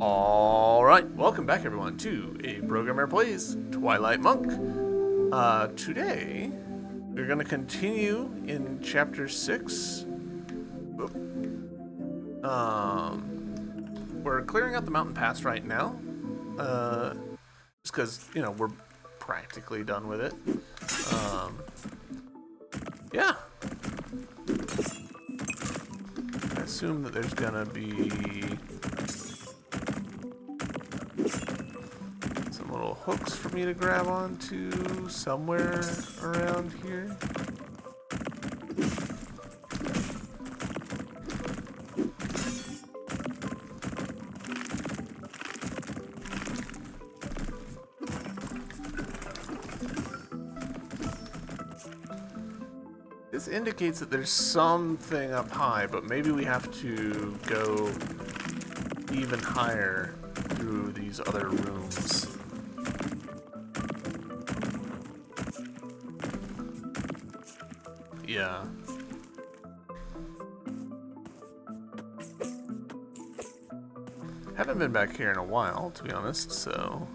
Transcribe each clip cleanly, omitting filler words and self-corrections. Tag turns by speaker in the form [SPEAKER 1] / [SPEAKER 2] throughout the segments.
[SPEAKER 1] Alright, welcome back everyone to A Programmer Plays Twilight Monk. Today, we're going to continue in Chapter 6. We're clearing out the mountain pass right now. Just because, we're practically done with it. Yeah. I assume that there's going to be some little hooks for me to grab onto somewhere around here. This indicates that there's something up high, but maybe we have to go even higher through these other rooms. Yeah. Haven't been back here in a while, to be honest, so...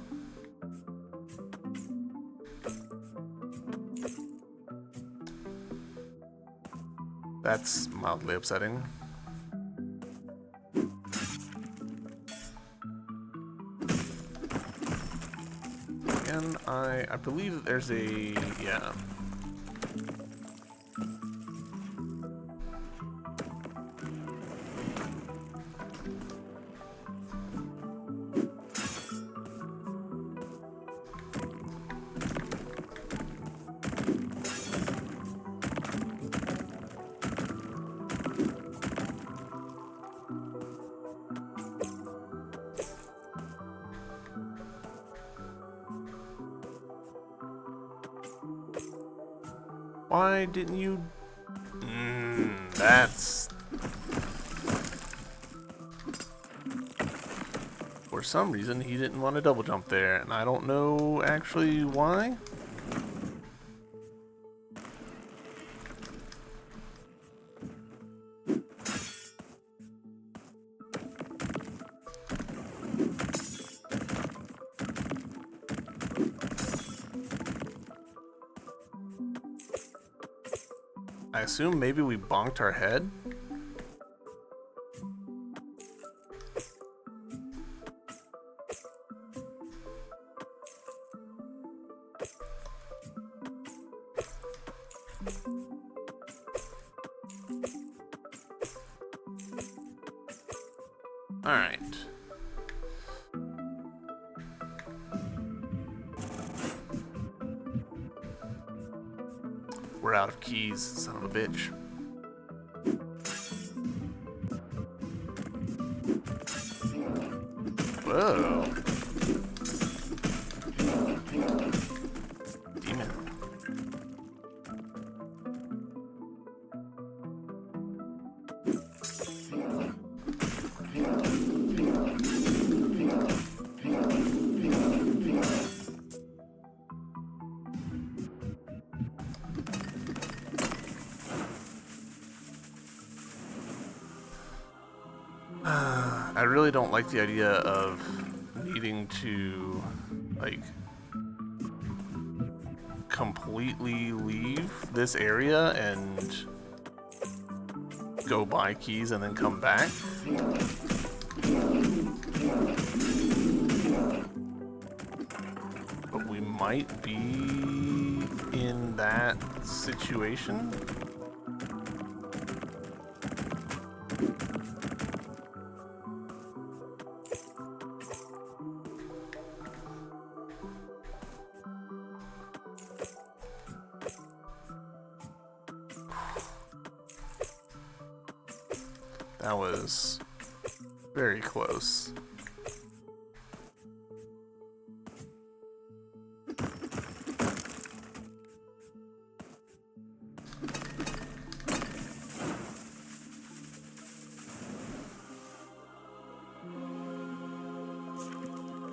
[SPEAKER 1] That's mildly upsetting. And I believe that there's a... yeah. Why didn't you... that's... For some reason, he didn't want to double jump there, and I don't know actually why. I assume maybe we bonked our head. All right. We're out of keys, son of a bitch. Whoa. Demon. I really don't like the idea of needing to, like, completely leave this area and go buy keys and then come back. But we might be in that situation. That was very close.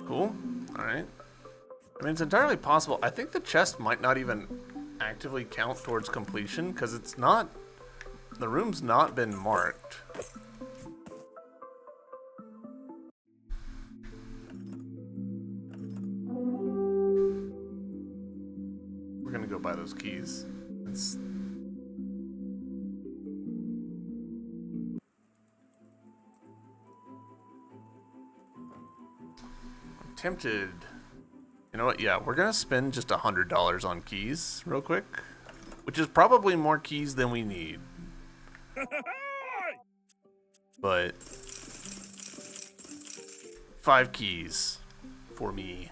[SPEAKER 1] Cool. Alright. I mean, it's entirely possible. I think the chest might not even actively count towards completion, because it's not... the room's not been marked. buy those keys. It's... I'm tempted. You know what? Yeah, we're gonna spend just $100 on keys real quick, which is probably more keys than we need. But 5 keys for me.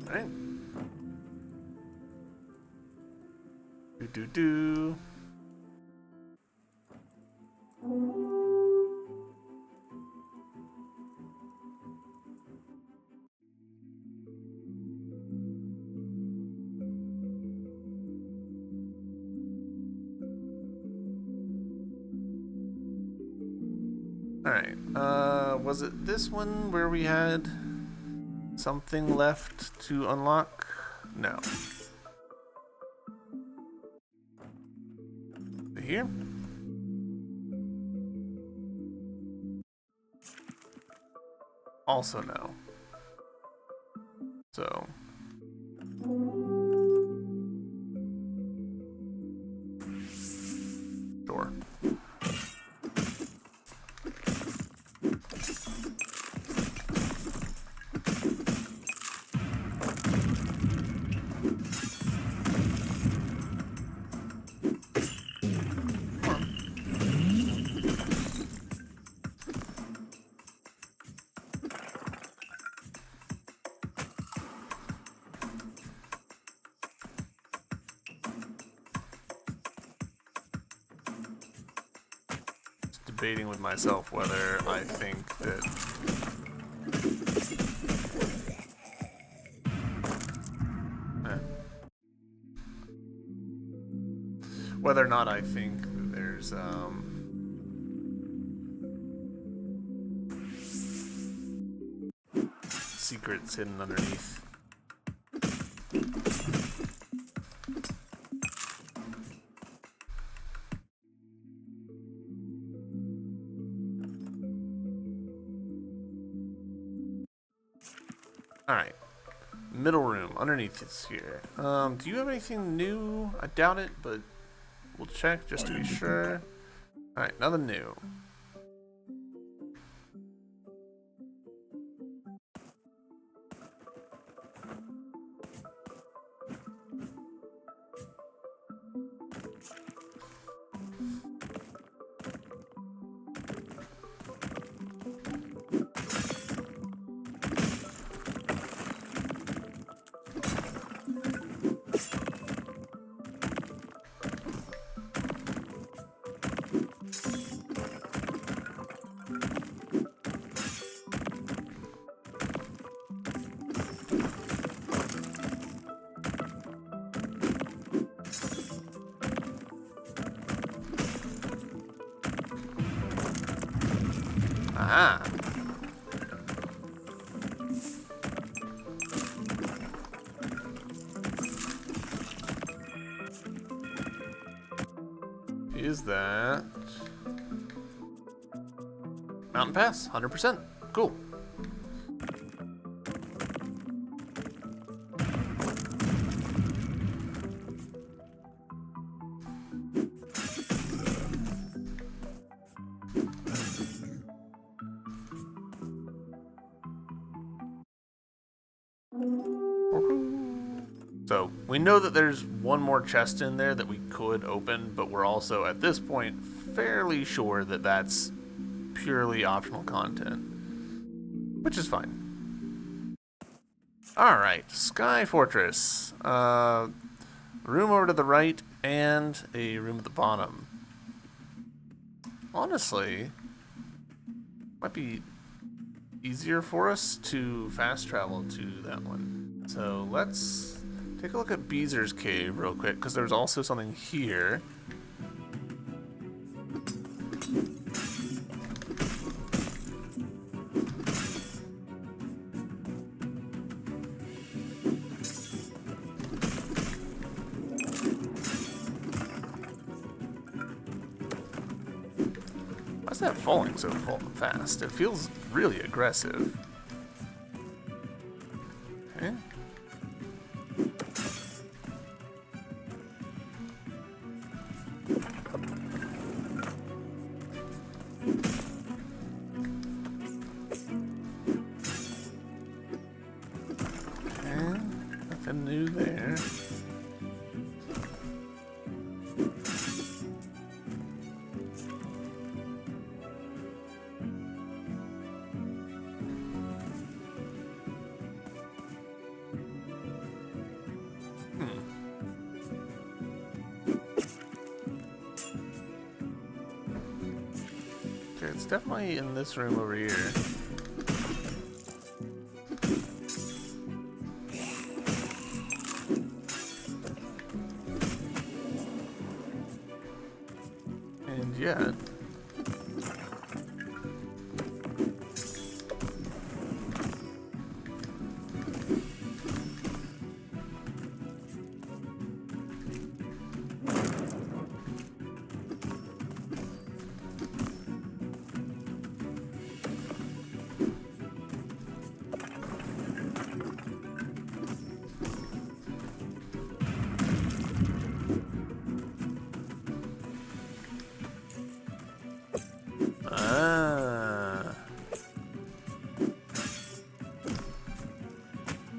[SPEAKER 1] All right. Do. Alright, was it this one where we had something left to unlock? No. Here? Also no. So... Sure. Debating with myself whether I think that whether or not I think that there's secrets hidden underneath. Alright. Middle room, underneath is here. Do you have anything new? I doubt it, but we'll check just to be sure. Alright, nothing new. Ah. Is that Mountain Pass? 100%. Cool. So we know that there's one more chest in there that we could open, but we're also at this point fairly sure that that's purely optional content, which is fine. All right, Sky Fortress, room over to the right and a room at the bottom. Honestly, might be easier for us to fast travel to that one. So let's take a look at Beezer's Cave real quick, because there's also something here. Why is that falling so fast? It feels really aggressive. Okay. Nothing new there. Okay, it's definitely in this room over here. And yet...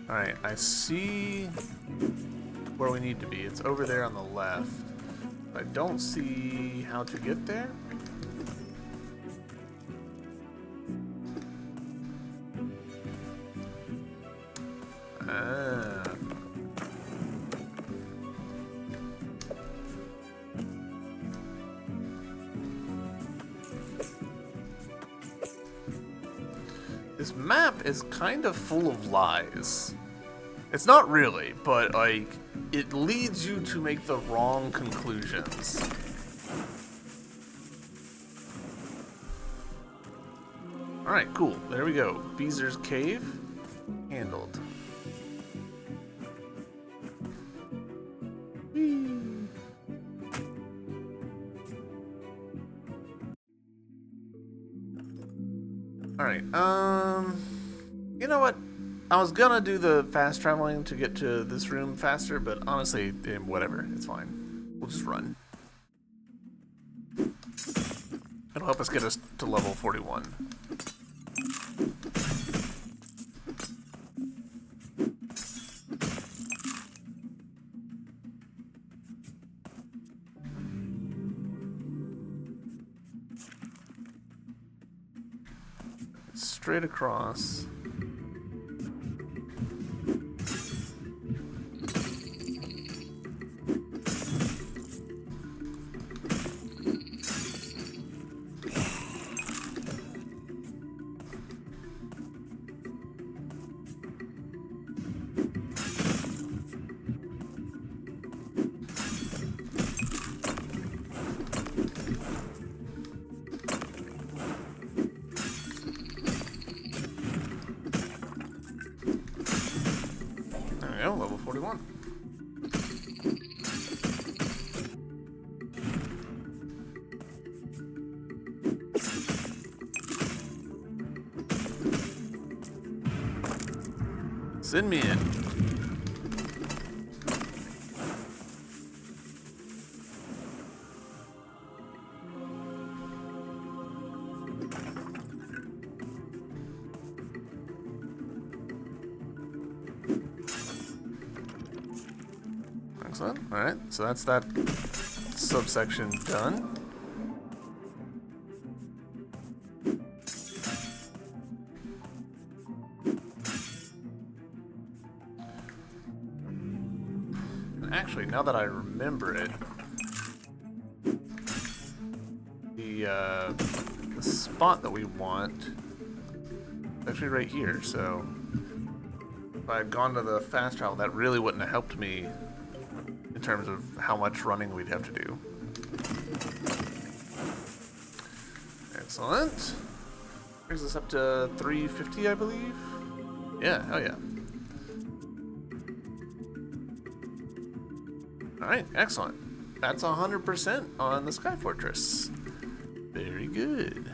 [SPEAKER 1] Alright, I see where we need to be. It's over there on the left. I don't see how to get there. This map is kind of full of lies. It's not really, but like, it leads you to make the wrong conclusions. Alright, cool. There we go. Beezer's Cave. Handled. Alright, you know what? I was gonna do the fast traveling to get to this room faster, but honestly, whatever. It's fine. We'll just run. It'll help us get us to level 41. Straight across. Level 41. Send me in. Excellent. Alright, so that's that subsection done. And actually, now that I remember it, the spot that we want is actually right here, so if I had gone to the fast travel, that really wouldn't have helped me in terms of how much running we'd have to do. Excellent. Brings us up to 350, I believe. Yeah, hell yeah. Alright, excellent. That's 100% on the Sky Fortress. Very good.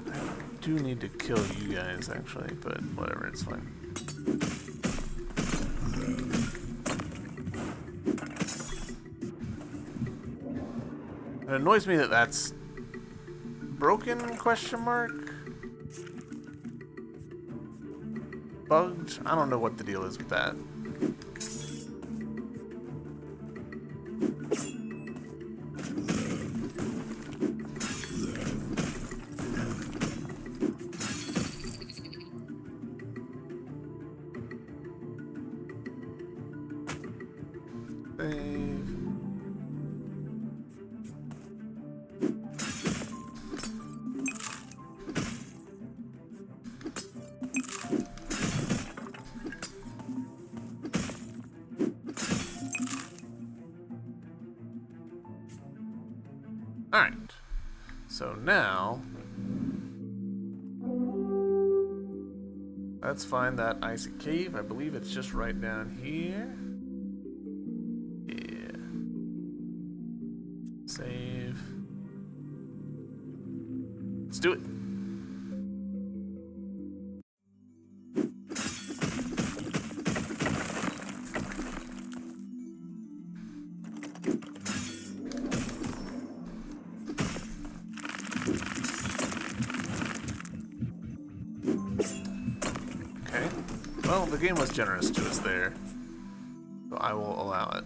[SPEAKER 1] I do need to kill you guys actually, but whatever, it's fine. It annoys me that that's broken, question mark? Bugged? I don't know what the deal is with that. Save. Alright, so now let's find that icy cave. I believe it's just right down here. Yeah. Save. Let's do it. Well, the game was generous to us there, so I will allow it.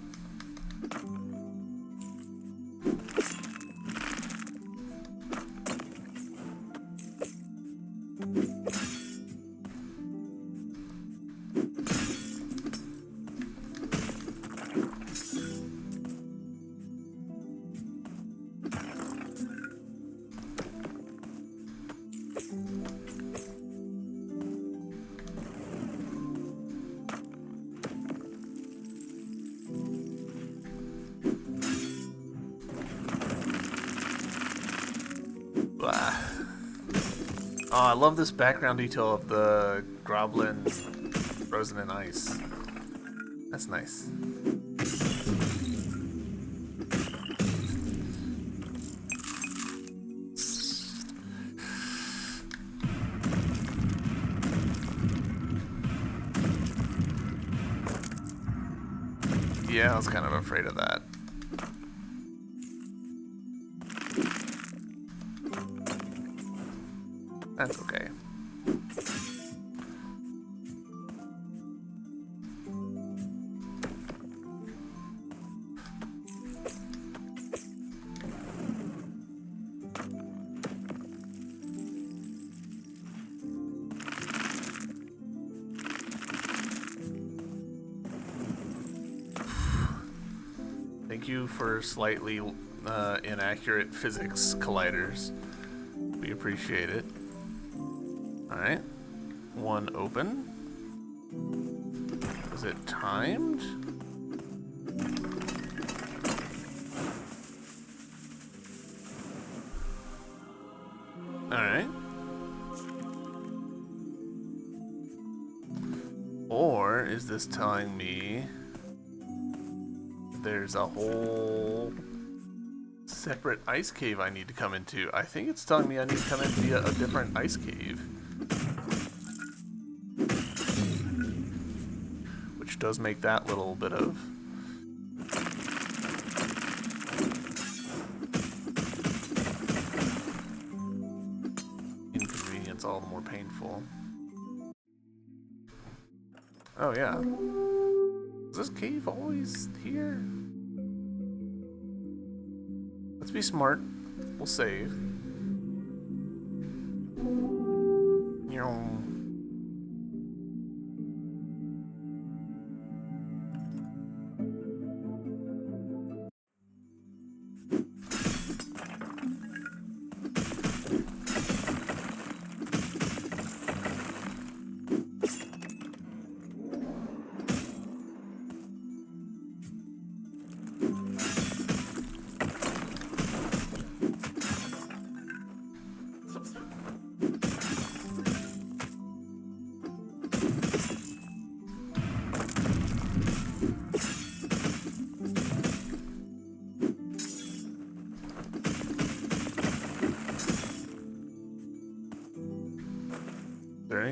[SPEAKER 1] Oh, I love this background detail of the Groblin frozen in ice. That's nice. Yeah, I was kind of afraid of that. That's okay. Thank you for slightly inaccurate physics colliders. We appreciate it. Alright. One open. Was it timed? Alright. Or is this telling me there's a whole separate ice cave I need to come into? I think it's telling me I need to come into a different ice cave. Which does make that little bit of inconvenience all the more painful. Oh yeah. Is this cave always here? Let's be smart. We'll save.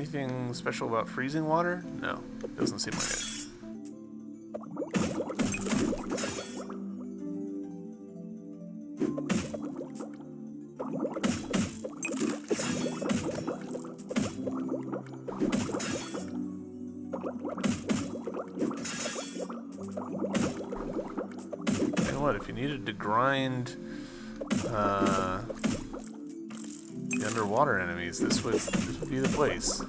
[SPEAKER 1] Anything special about freezing water? No, doesn't seem like it. What if you needed to grind the underwater enemies? This would be the place.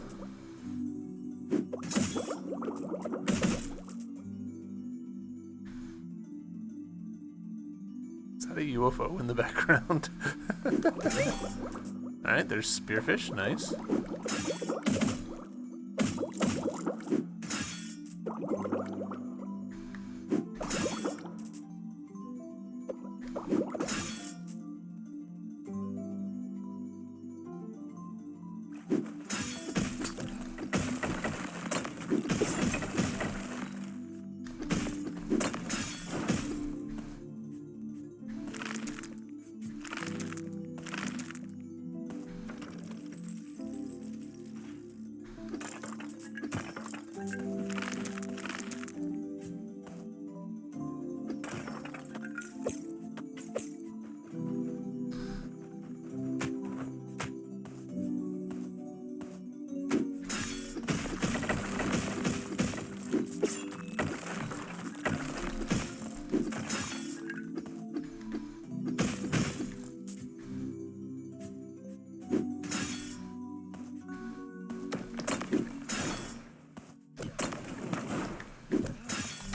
[SPEAKER 1] Is that a UFO in the background? All right, there's spearfish. Nice.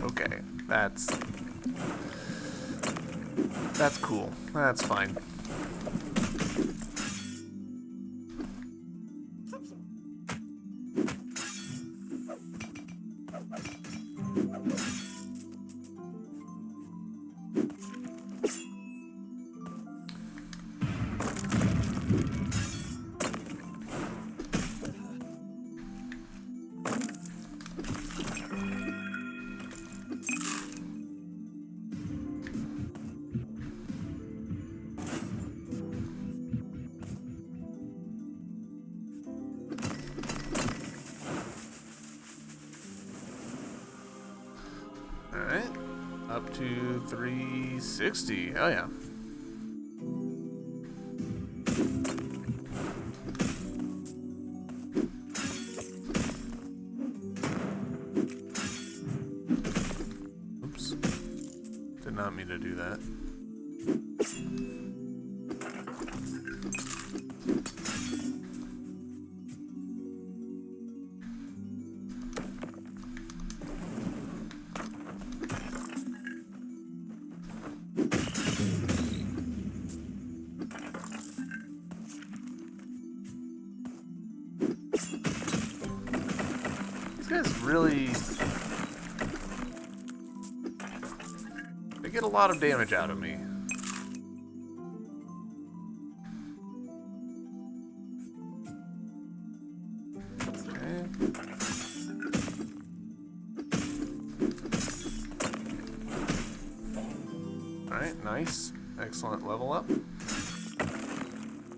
[SPEAKER 1] Okay, that's cool. That's fine. Alright, up to 360. Oh yeah. Oops. Did not mean to do that. These guys really... they get a lot of damage out of me. Okay. Alright, nice. Excellent level up.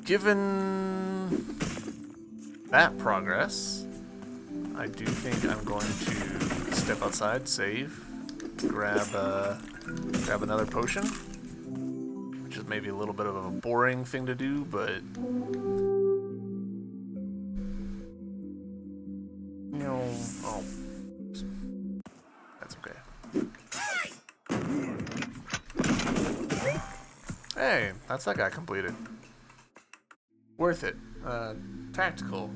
[SPEAKER 1] Given that progress, I do think I'm going to step outside, save, grab another potion, which is maybe a little bit of a boring thing to do, but you know, oh, that's okay. Hey, that's that guy completed. Worth it. Tactical.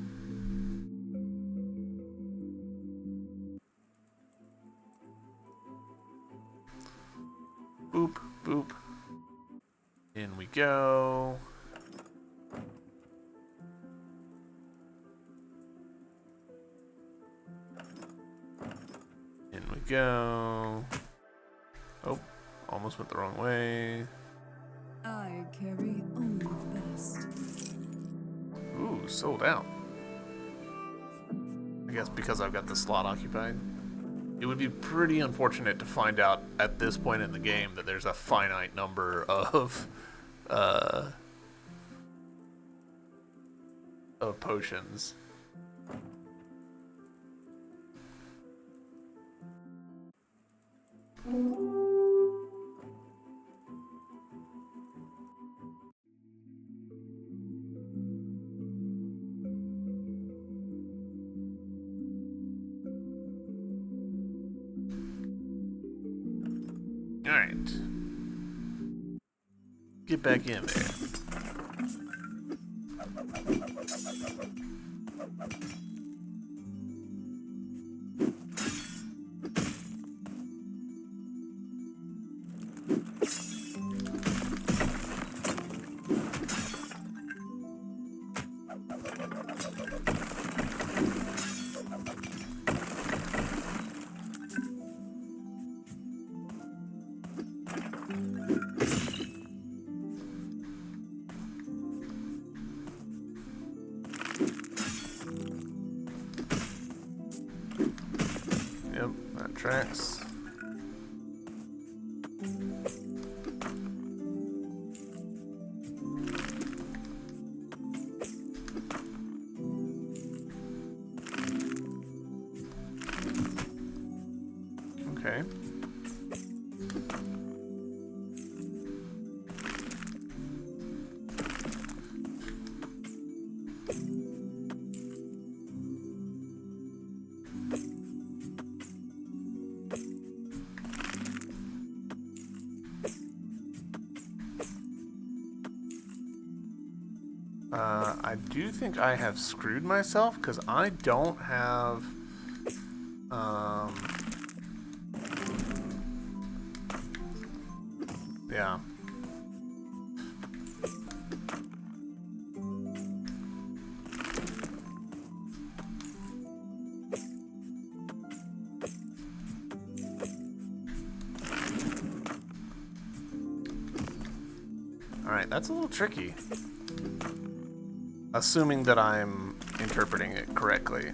[SPEAKER 1] Boop, boop. In we go. In we go. Oh, almost went the wrong way.
[SPEAKER 2] I carry only the best.
[SPEAKER 1] Ooh, sold out. I guess because I've got the slot occupied. It would be pretty unfortunate to find out at this point in the game that there's a finite number of potions. Alright. Get back in there. Yep, that tracks. Okay. I do think I have screwed myself because I don't have yeah. Alright, that's a little tricky. Assuming that I'm interpreting it correctly.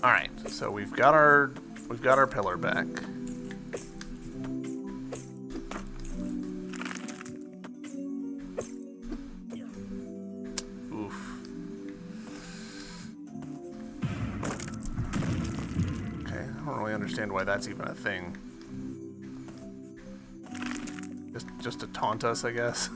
[SPEAKER 1] Alright, so we've got our pillar back. Oof. Okay, I don't really understand why that's even a thing. Just to taunt us, I guess.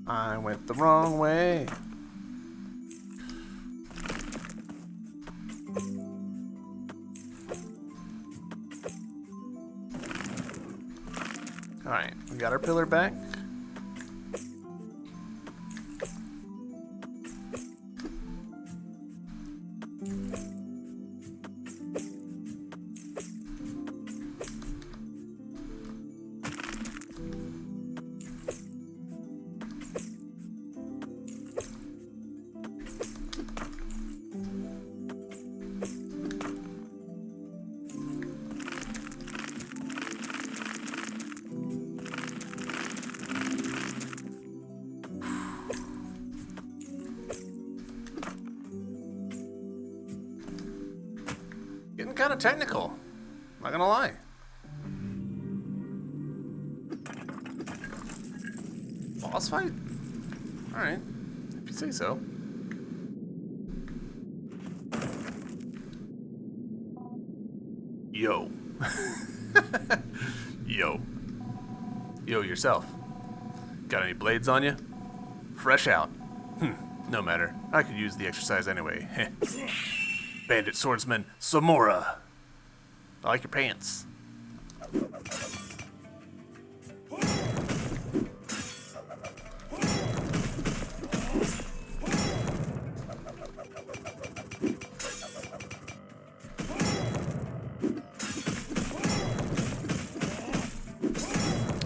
[SPEAKER 1] I went the wrong way. Alright, we got our pillar back. Getting kind of technical, not gonna lie. Boss fight? Alright, if you say so. Yo. Yo yourself. Got any blades on you? Fresh out. No matter. I could use the exercise anyway. Bandit swordsman Samora. I like your pants.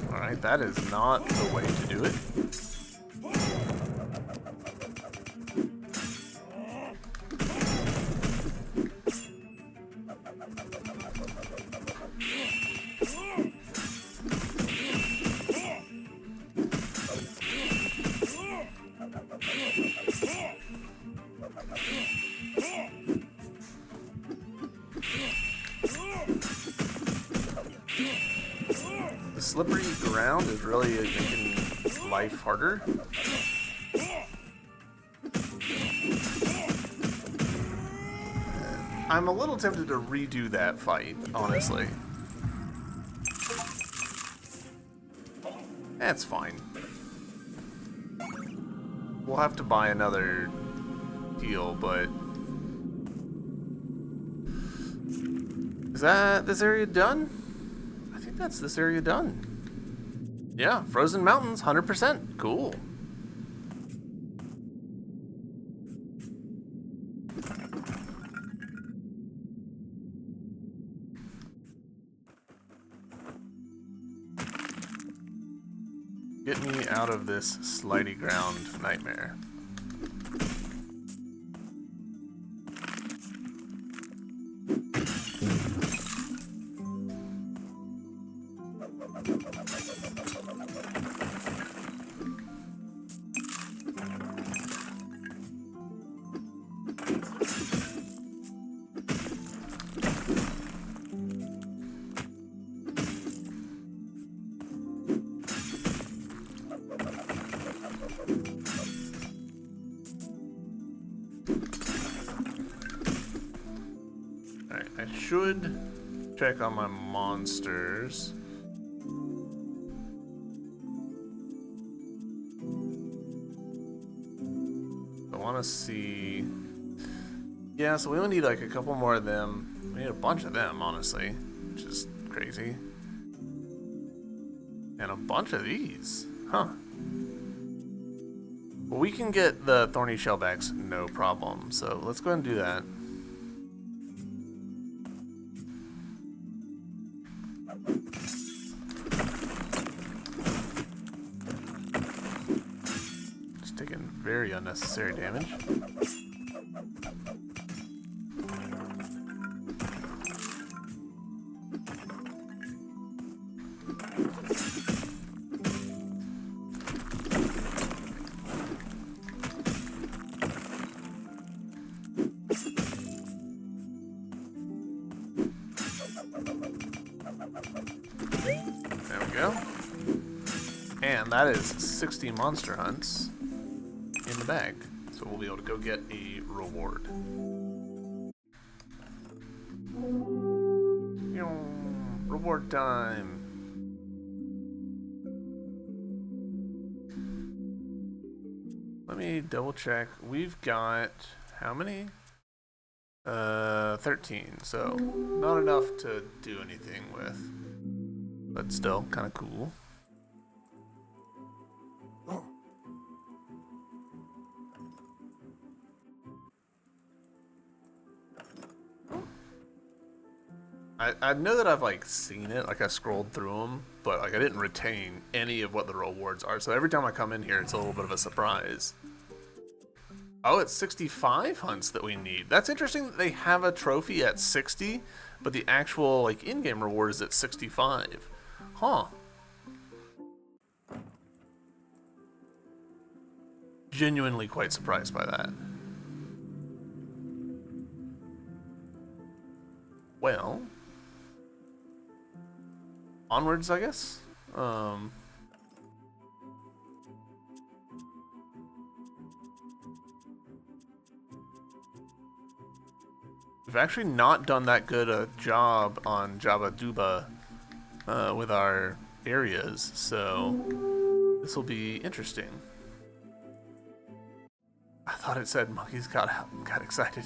[SPEAKER 1] Alright, that is not the way to do it. slippery ground is really making life harder. I'm a little tempted to redo that fight, honestly. That's fine. We'll have to buy another heal, but... Is that this area done? I think that's this area done. Yeah, Frozen Mountains, 100%. Cool. Get me out of this slidey ground nightmare. I should check on my monsters. I want to see... Yeah, so we only need like a couple more of them. We need a bunch of them, honestly, which is crazy. And a bunch of these. Huh. Well, we can get the thorny shellbacks, no problem. So let's go ahead and do that. Just taking very unnecessary damage. There we go. And that is 60 monster hunts in the bag. So we'll be able to go get a reward. Reward time. Let me double check. We've got how many? 13. So not enough to do anything with. But still, kind of cool. I know that I've like seen it, like I scrolled through them, but like I didn't retain any of what the rewards are. So every time I come in here, it's a little bit of a surprise. Oh, it's 65 hunts that we need. That's interesting that they have a trophy at 60, but the actual like in-game reward is at 65. Huh. Genuinely quite surprised by that. Well, onwards, I guess. We've actually not done that good a job on Jabba Duba with our areas, so this will be interesting. I thought it said monkeys got excited.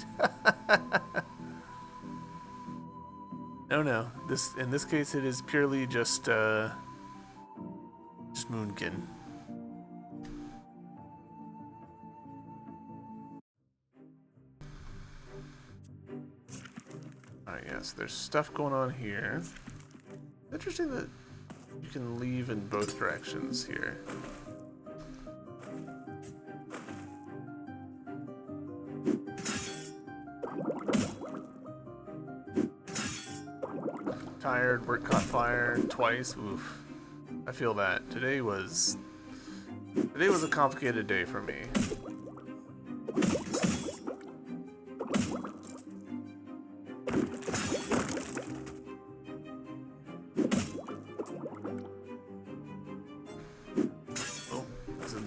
[SPEAKER 1] No. In this case, it is purely just Moonkin. Alright, yes, there's stuff going on here. Interesting that you can leave in both directions here. Tired, work caught fire twice. Oof. I feel that. Today was a complicated day for me.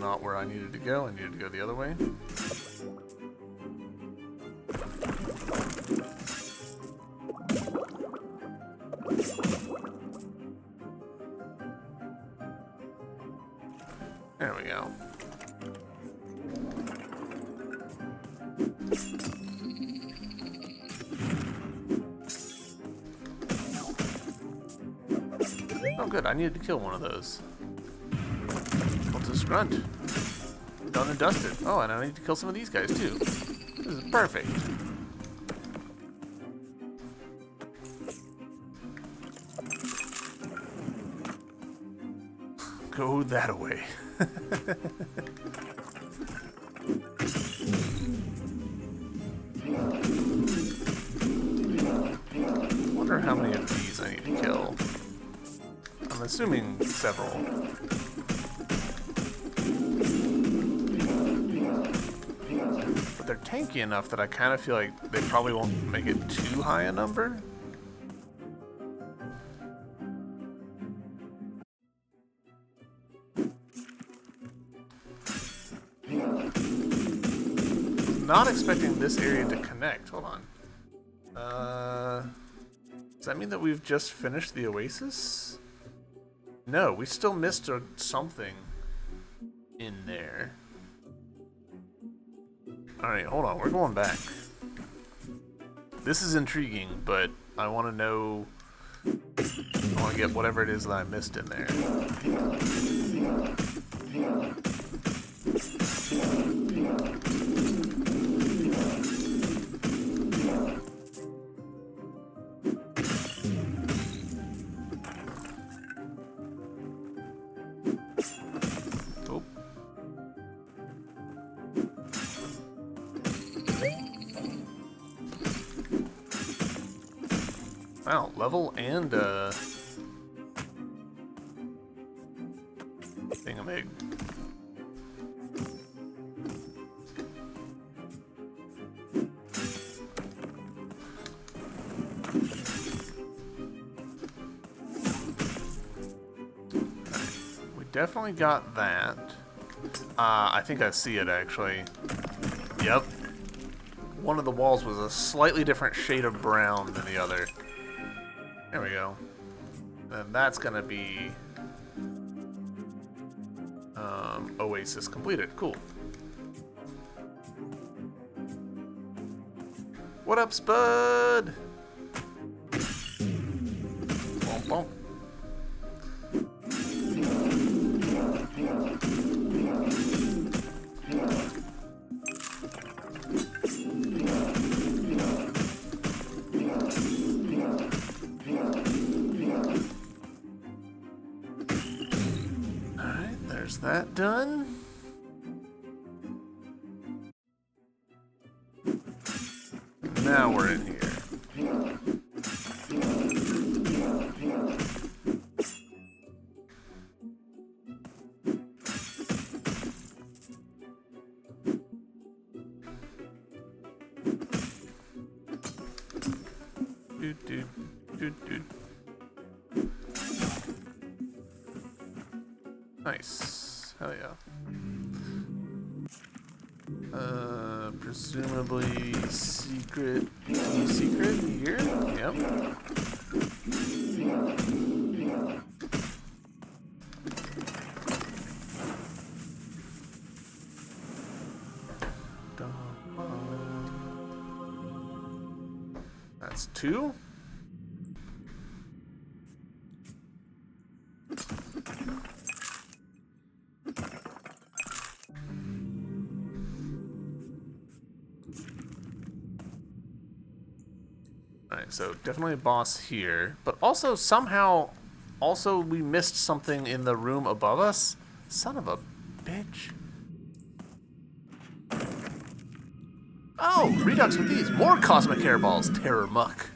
[SPEAKER 1] not where I needed to go. I needed to go the other way. There we go. Oh good, I needed to kill one of those. Cultist Grunt. Done and dusted. Oh, and I need to kill some of these guys too. This is perfect. Go that away. Wonder how many of these I need to kill. I'm assuming several. But they're tanky enough that I kind of feel like they probably won't make it too high a number. Not expecting this area to connect. Hold on. Does that mean that we've just finished the oasis? No, we still missed something in there. Alright, hold on. We're going back. This is intriguing, but I want to know... I want to get whatever it is that I missed in there. Wow, level and thingamig. We definitely got that. I think I see it actually. Yep. One of the walls was a slightly different shade of brown than the other. There we go. And that's gonna be Oasis completed. Cool. What up, Spud? Bump, bump. There's that done. Now we're in here. Doot, doot, doot, doot. Nice. Hell yeah. Presumably secret here? Yep. That's 2. Alright, so definitely a boss here, but also somehow, we missed something in the room above us. Son of a bitch. Oh, Redux with these. More cosmic hairballs. Terror muck.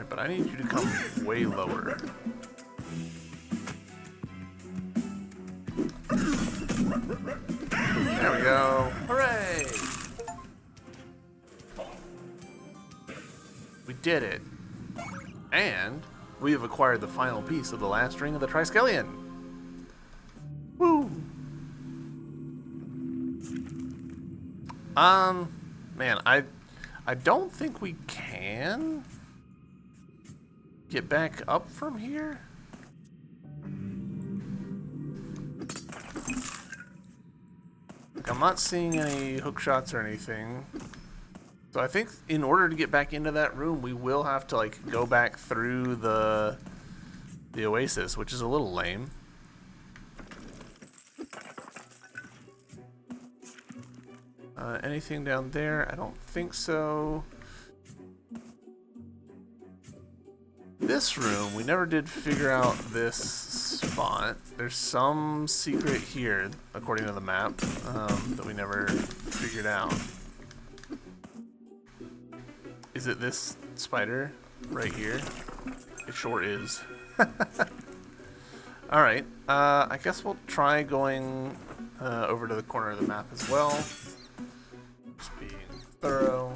[SPEAKER 1] But I need you to come way lower. There we go. Hooray! We did it. And we have acquired the final piece of the last ring of the Triskelion. Woo! Man, I don't think we can get back up from here. Like, I'm not seeing any hook shots or anything. So I think in order to get back into that room, we will have to like go back through the oasis, which is a little lame. Anything down there? I don't think so. This room, we never did figure out this spot. There's some secret here, according to the map, that we never figured out. Is it this spider right here? It sure is. Alright, I guess we'll try going over to the corner of the map as well. Just being thorough.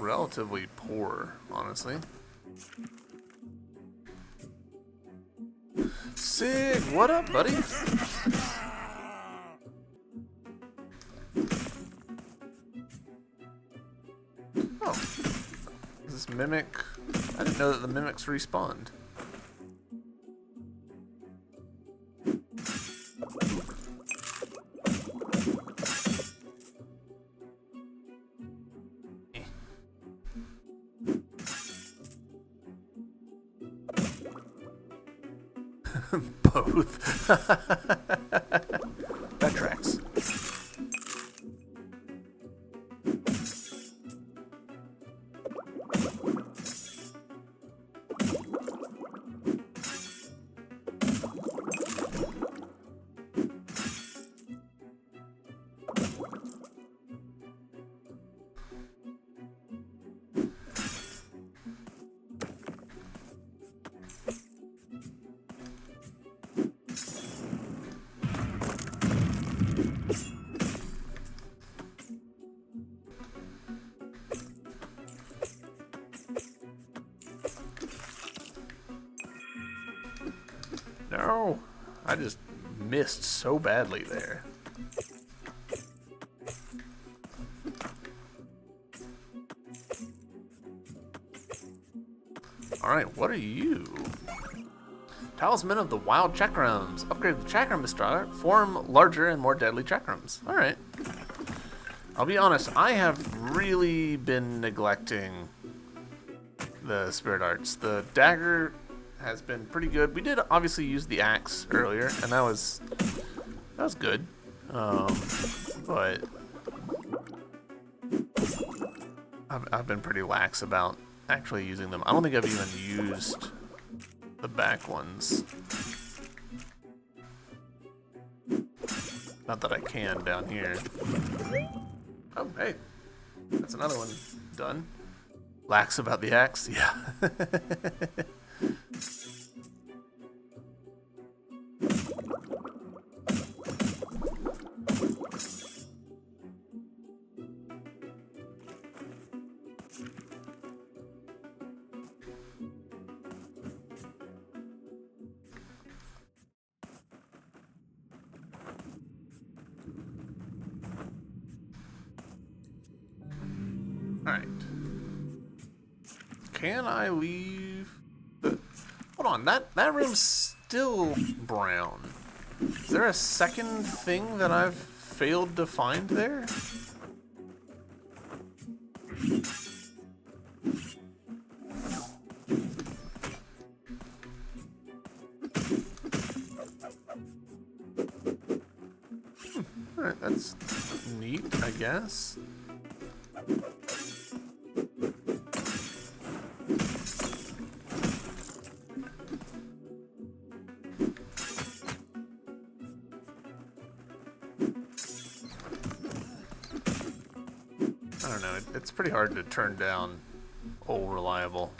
[SPEAKER 1] Relatively poor, honestly. Sig, what up, buddy? Oh, is this mimic? I didn't know that the mimics respawned. Both. That tracks. No, I just missed so badly there. Alright, what are you? Talisman of the Wild Chakrams. Upgrade the Chakram Bestrader. Form larger and more deadly chakrams. Alright. I'll be honest, I have really been neglecting the spirit arts. The dagger has been pretty good. We did obviously use the axe earlier, and that was good. But I've been pretty lax about actually using them. I don't think I've even used the back ones. Not that I can down here. Oh, hey. That's another one done. Lax about the axe? Yeah. Alright. Can I leave the... Hold on, that room's still brown. Is there a second thing that I've failed to find there? Alright, that's neat, I guess. I don't know, it's pretty hard to turn down old reliable.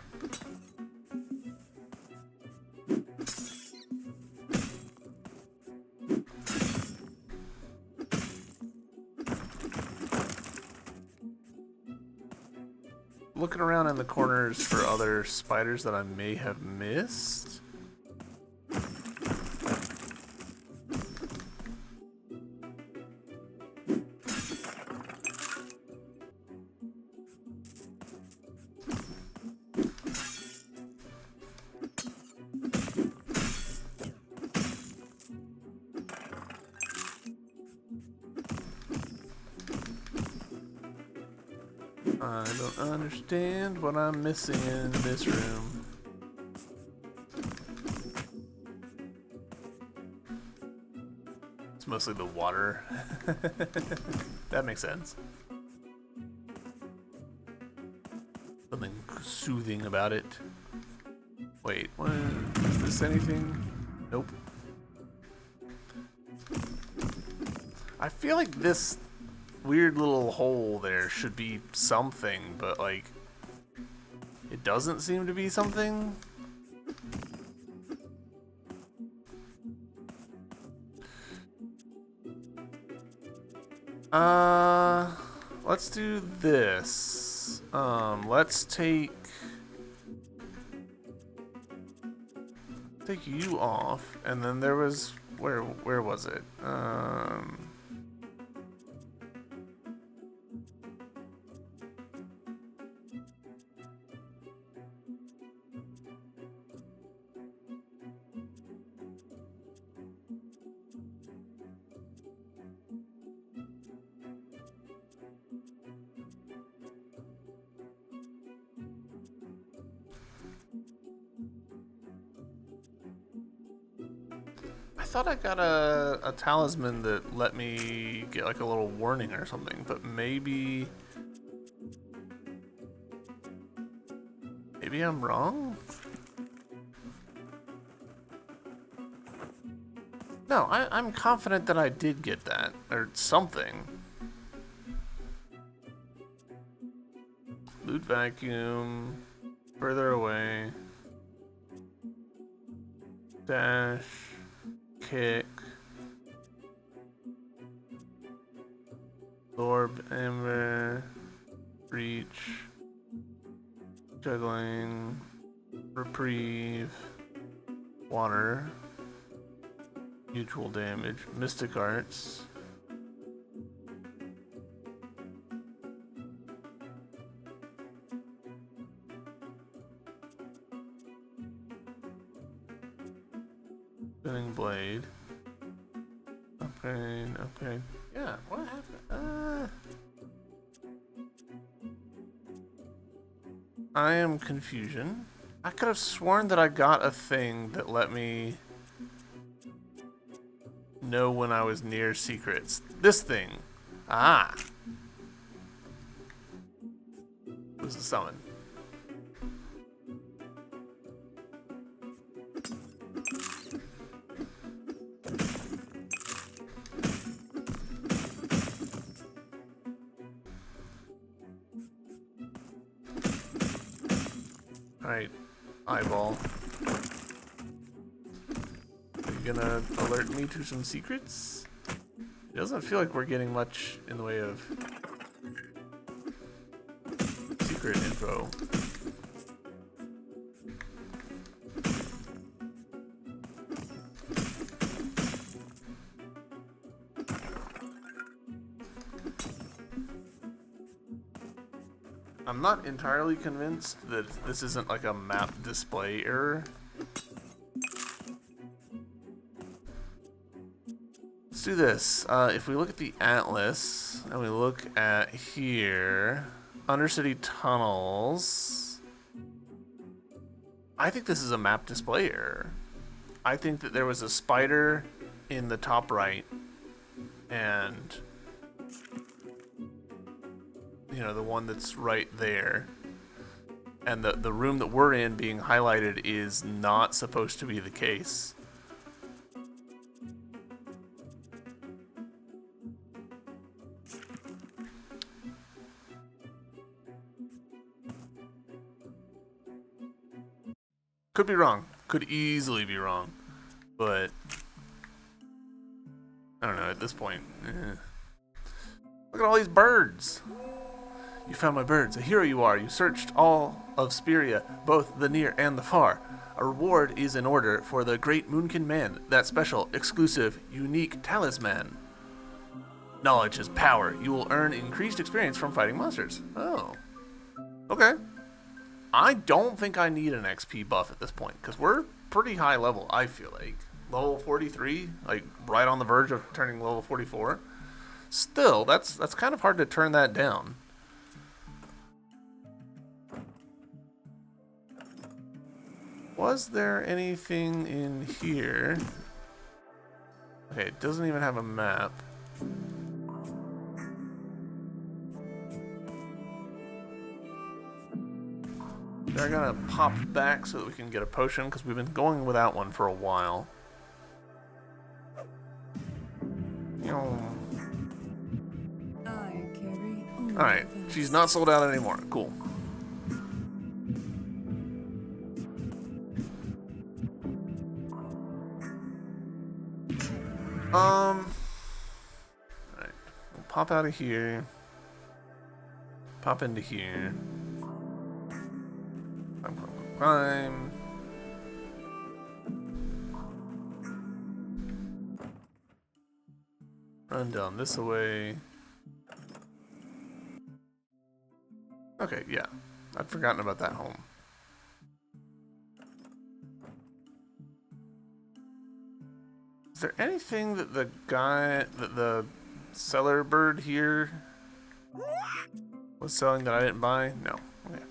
[SPEAKER 1] Looking around in the corners for other spiders that I may have missed. I don't understand what I'm missing in this room. It's mostly the water. That makes sense. Something soothing about it. Wait, what? Is this anything? Nope. I feel like this weird little hole there should be something, but like it doesn't seem to be something. Let's do this. Let's take you off, and then there was where was it? I thought I got a talisman that let me get like a little warning or something, but maybe I'm wrong? No, I'm confident that I did get that, or something. Loot vacuum, further away, dash, kick, orb, amber, reach, juggling, reprieve, water, mutual damage, mystic arts. Spinning blade. Okay. Yeah, what happened? I am confusion. I could have sworn that I got a thing that let me know when I was near secrets. This thing. Ah. It was a summon. Alright, eyeball. Are you gonna alert me to some secrets? It doesn't feel like we're getting much in the way of secret info. I'm not entirely convinced that this isn't like a map display error. Let's do this. If we look at the atlas and we look at here, Undercity tunnels, I think this is a map display error. I think that there was a spider in the top right, and you know, the one that's right there, and the room that we're in being highlighted is not supposed to be the case. Could be wrong. Could easily be wrong. But I don't know, at this point. Look at all these birds. You found my birds. A hero you are. You searched all of Speria, both the near and the far. A reward is in order for the great Moonkin man, that special, exclusive, unique talisman. Knowledge is power. You will earn increased experience from fighting monsters. Oh. Okay. I don't think I need an XP buff at this point, because we're pretty high level, I feel like. Level 43, like right on the verge of turning level 44. Still, that's kind of hard to turn that down. Was there anything in here? Okay, it doesn't even have a map. They're gonna pop back so that we can get a potion, because we've been going without one for a while. Alright, she's not sold out anymore. Cool. Alright, we'll pop out of here. Pop into here. Climb. Run down this way. Okay, yeah. I'd forgotten about that home. Is there anything that the seller bird here was selling that I didn't buy? No. Okay.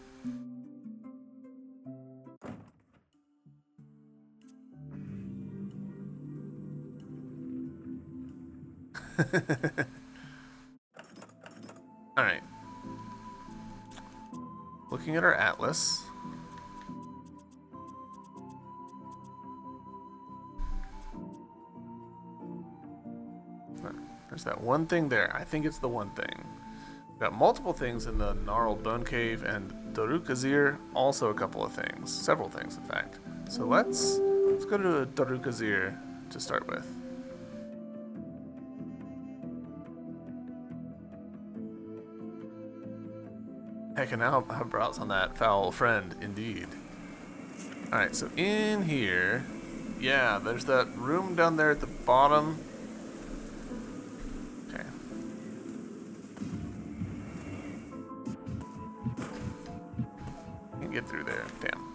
[SPEAKER 1] Alright. Looking at our atlas. There's that one thing there. I think it's the one thing. We've got multiple things in the Gnarled Bone Cave, and Darukazir, also a couple of things. Several things, in fact. So let's go to Darukazir to start with. Heck, and now I browse on that foul friend, indeed. Alright, so in here, yeah, there's that room down there at the bottom. Okay. Can't get through there, damn.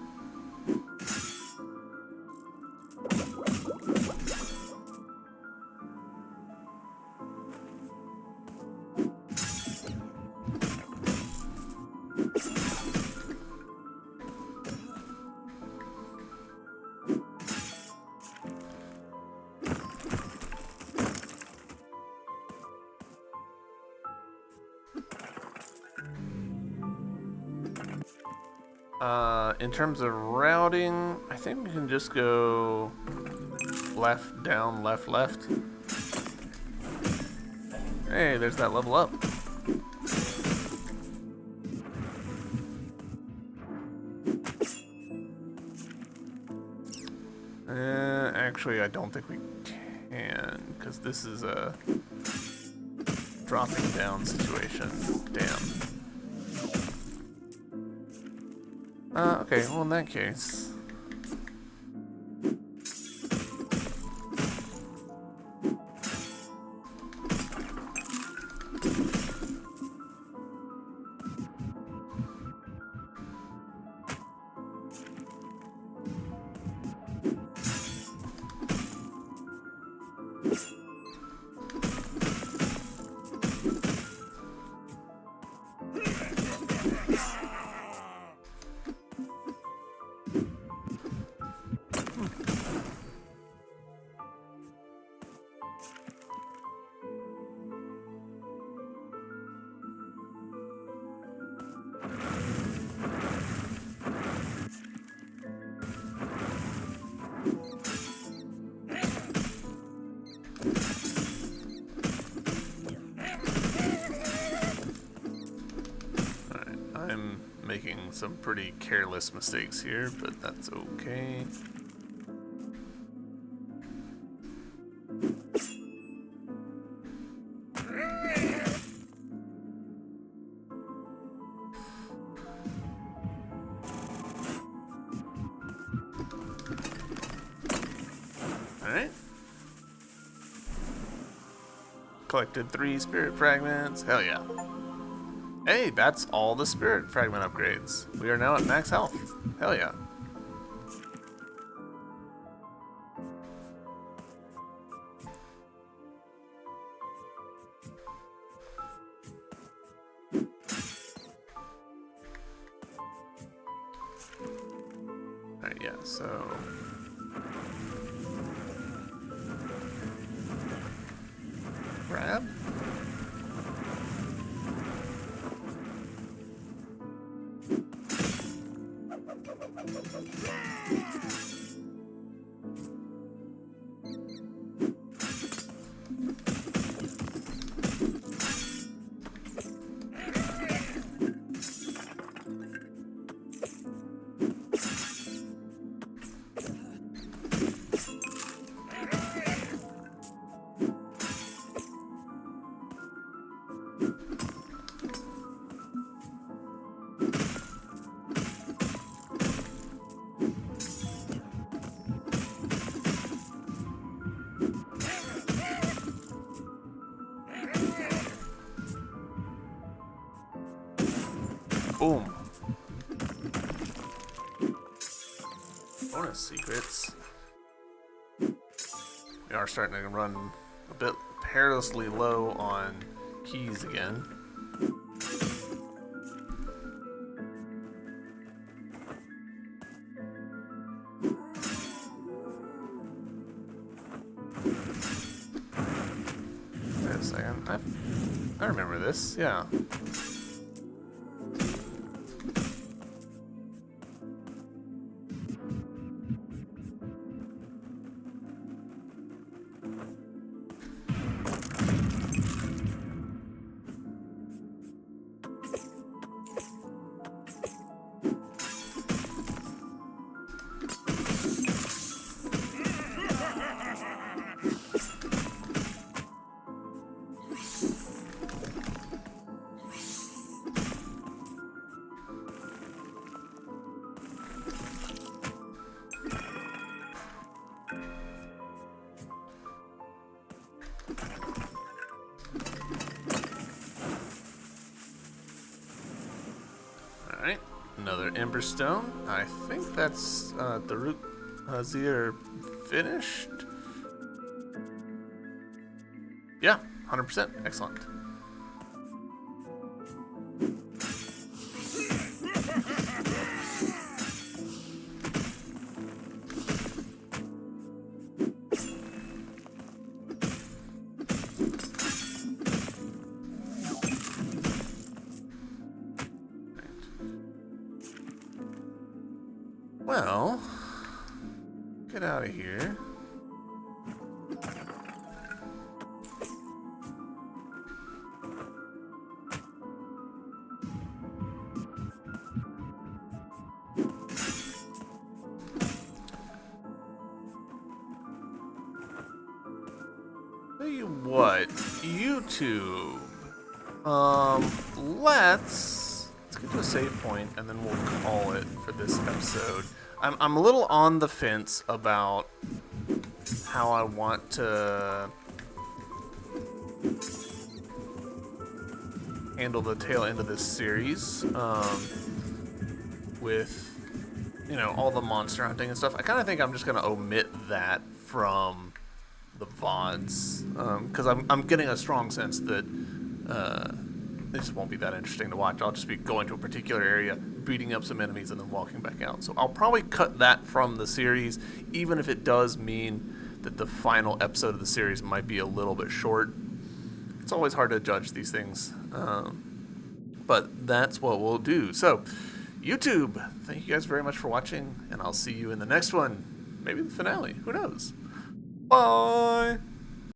[SPEAKER 1] In terms of routing, I think we can just go left, down, left, left. Hey, there's that level up. actually, I don't think we can, because this is a dropping down situation. Damn. Okay, well in that case... I'm making some pretty careless mistakes here, but that's okay. Alright. Collected 3 spirit fragments. Hell yeah. Hey, that's all the spirit fragment upgrades. We are now at max health. Hell yeah. Alright, yeah, so... grab? Boom. Bonus secrets. We are starting to run a bit perilously low on keys again. Wait a second. I remember this, yeah. Alright, another Emberstone. I think that's the root Zir finished. Yeah, 100%. Excellent. Well, get out of here. what, YouTube. Let's get to a save point and then we'll call it for this episode. I'm a little on the fence about how I want to handle the tail end of this series, with, you know, all the monster hunting and stuff. I kind of think I'm just going to omit that from the VODs, because I'm getting a strong sense that it just won't be that interesting to watch. I'll just be going to a particular area, beating up some enemies, and then walking back out. So I'll probably cut that from the series, even if it does mean that the final episode of the series might be a little bit short. It's always hard to judge these things, but that's what we'll do. So, YouTube, thank you guys very much for watching, and I'll see you in the next one. Maybe the finale. Who knows? Bye!